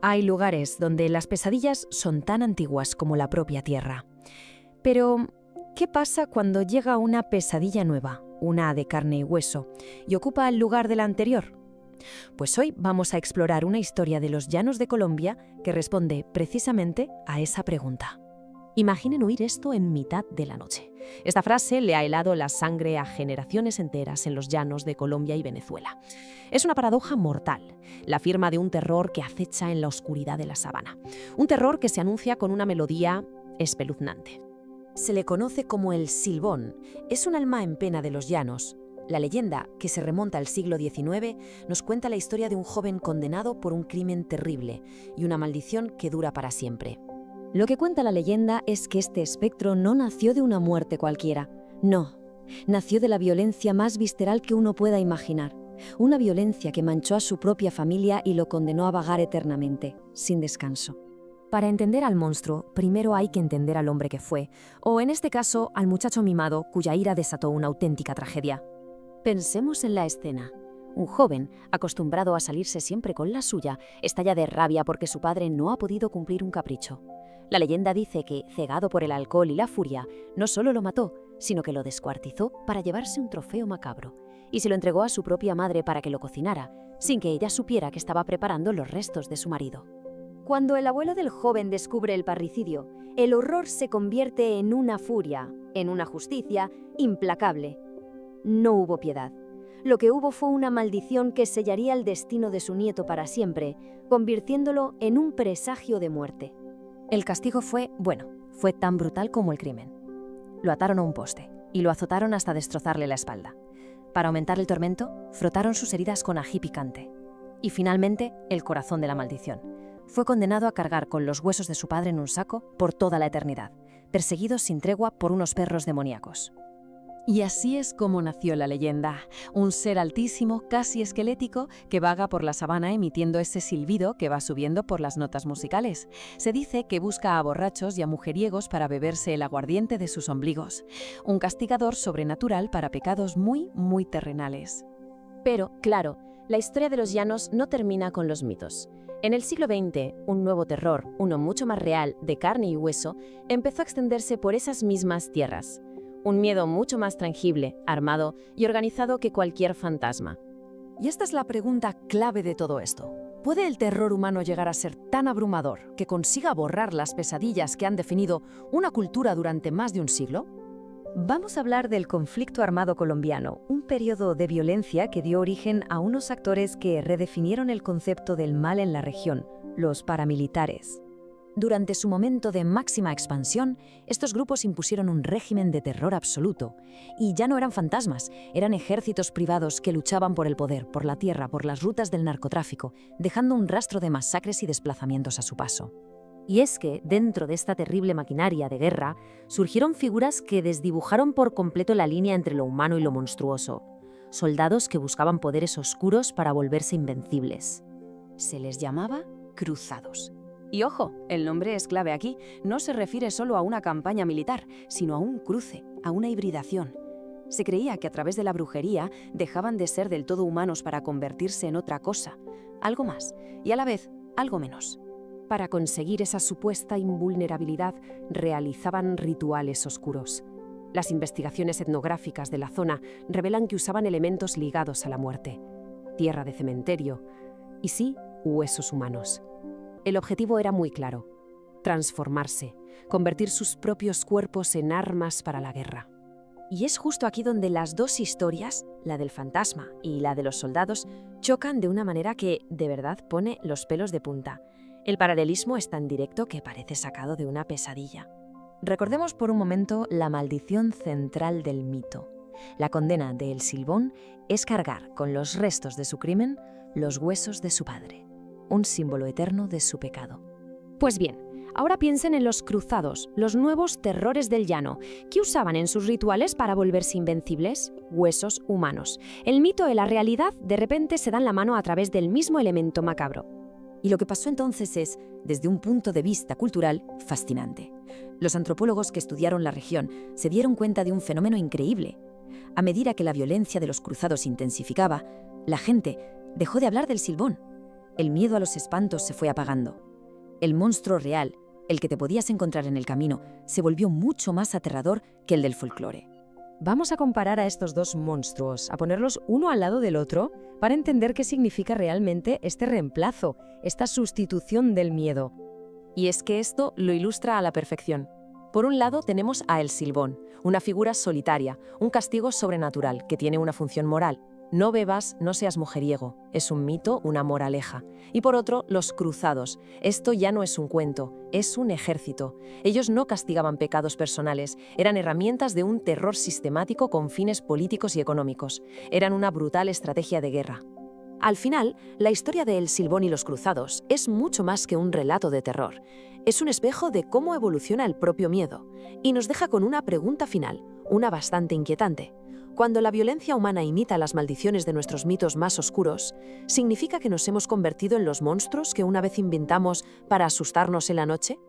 Hay lugares donde las pesadillas son tan antiguas como la propia Tierra. Pero, ¿qué pasa cuando llega una pesadilla nueva, una de carne y hueso, y ocupa el lugar de la anterior? Pues hoy vamos a explorar una historia de los llanos de Colombia que responde precisamente a esa pregunta. Imaginen oír esto en mitad de la noche. Esta frase le ha helado la sangre a generaciones enteras en los llanos de Colombia y Venezuela. Es una paradoja mortal, la firma de un terror que acecha en la oscuridad de la sabana. Un terror que se anuncia con una melodía espeluznante. Se le conoce como el Silbón. Es un alma en pena de los llanos. La leyenda, que se remonta al siglo XIX, nos cuenta la historia de un joven condenado por un crimen terrible y una maldición que dura para siempre. Lo que cuenta la leyenda es que este espectro no nació de una muerte cualquiera. No, nació de la violencia más visceral que uno pueda imaginar. Una violencia que manchó a su propia familia y lo condenó a vagar eternamente, sin descanso. Para entender al monstruo, primero hay que entender al hombre que fue, o en este caso, al muchacho mimado cuya ira desató una auténtica tragedia. Pensemos en la escena. Un joven, acostumbrado a salirse siempre con la suya, estalla de rabia porque su padre no ha podido cumplir un capricho. La leyenda dice que, cegado por el alcohol y la furia, no solo lo mató, sino que lo descuartizó para llevarse un trofeo macabro, y se lo entregó a su propia madre para que lo cocinara, sin que ella supiera que estaba preparando los restos de su marido. Cuando el abuelo del joven descubre el parricidio, el horror se convierte en una furia, en una justicia implacable. No hubo piedad. Lo que hubo fue una maldición que sellaría el destino de su nieto para siempre, convirtiéndolo en un presagio de muerte. El castigo fue tan brutal como el crimen. Lo ataron a un poste y lo azotaron hasta destrozarle la espalda. Para aumentar el tormento, frotaron sus heridas con ají picante. Y finalmente, el corazón de la maldición. Fue condenado a cargar con los huesos de su padre en un saco por toda la eternidad, perseguido sin tregua por unos perros demoníacos. Y así es como nació la leyenda, un ser altísimo, casi esquelético, que vaga por la sabana emitiendo ese silbido que va subiendo por las notas musicales. Se dice que busca a borrachos y a mujeriegos para beberse el aguardiente de sus ombligos. Un castigador sobrenatural para pecados muy, muy terrenales. Pero, claro, la historia de los llanos no termina con los mitos. En el siglo XX, un nuevo terror, uno mucho más real, de carne y hueso, empezó a extenderse por esas mismas tierras. Un miedo mucho más tangible, armado y organizado que cualquier fantasma. Y esta es la pregunta clave de todo esto. ¿Puede el terror humano llegar a ser tan abrumador que consiga borrar las pesadillas que han definido una cultura durante más de un siglo? Vamos a hablar del conflicto armado colombiano, un periodo de violencia que dio origen a unos actores que redefinieron el concepto del mal en la región, los paramilitares. Durante su momento de máxima expansión, estos grupos impusieron un régimen de terror absoluto. Y ya no eran fantasmas, eran ejércitos privados que luchaban por el poder, por la tierra, por las rutas del narcotráfico, dejando un rastro de masacres y desplazamientos a su paso. Y es que, dentro de esta terrible maquinaria de guerra, surgieron figuras que desdibujaron por completo la línea entre lo humano y lo monstruoso. Soldados que buscaban poderes oscuros para volverse invencibles. Se les llamaba cruzados. Y ojo, el nombre es clave aquí, no se refiere solo a una campaña militar, sino a un cruce, a una hibridación. Se creía que a través de la brujería dejaban de ser del todo humanos para convertirse en otra cosa, algo más, y a la vez, algo menos. Para conseguir esa supuesta invulnerabilidad, realizaban rituales oscuros. Las investigaciones etnográficas de la zona revelan que usaban elementos ligados a la muerte. Tierra de cementerio, y sí, huesos humanos. El objetivo era muy claro: transformarse, convertir sus propios cuerpos en armas para la guerra. Y es justo aquí donde las dos historias, la del fantasma y la de los soldados, chocan de una manera que, de verdad, pone los pelos de punta. El paralelismo es tan directo que parece sacado de una pesadilla. Recordemos por un momento la maldición central del mito. La condena de El Silbón es cargar con los restos de su crimen los huesos de su padre, un símbolo eterno de su pecado. Pues bien, ahora piensen en los cruzados, los nuevos terrores del llano. ¿Qué usaban en sus rituales para volverse invencibles? Huesos humanos. El mito y la realidad de repente se dan la mano a través del mismo elemento macabro. Y lo que pasó entonces es, desde un punto de vista cultural, fascinante. Los antropólogos que estudiaron la región se dieron cuenta de un fenómeno increíble. A medida que la violencia de los cruzados intensificaba, la gente dejó de hablar del Silbón. el miedo a los espantos se fue apagando. El monstruo real, el que te podías encontrar en el camino, se volvió mucho más aterrador que el del folclore. Vamos a comparar a estos dos monstruos, a ponerlos uno al lado del otro, para entender qué significa realmente este reemplazo, esta sustitución del miedo. Y es que esto lo ilustra a la perfección. Por un lado tenemos a El Silbón, una figura solitaria, un castigo sobrenatural que tiene una función moral. No bebas, no seas mujeriego. Es un mito, una moraleja. Y por otro, los cruzados. Esto ya no es un cuento, es un ejército. Ellos no castigaban pecados personales, eran herramientas de un terror sistemático con fines políticos y económicos. Eran una brutal estrategia de guerra. Al final, la historia de El Silbón y los cruzados es mucho más que un relato de terror. Es un espejo de cómo evoluciona el propio miedo. Y nos deja con una pregunta final, una bastante inquietante. Cuando la violencia humana imita las maldiciones de nuestros mitos más oscuros, ¿significa que nos hemos convertido en los monstruos que una vez inventamos para asustarnos en la noche?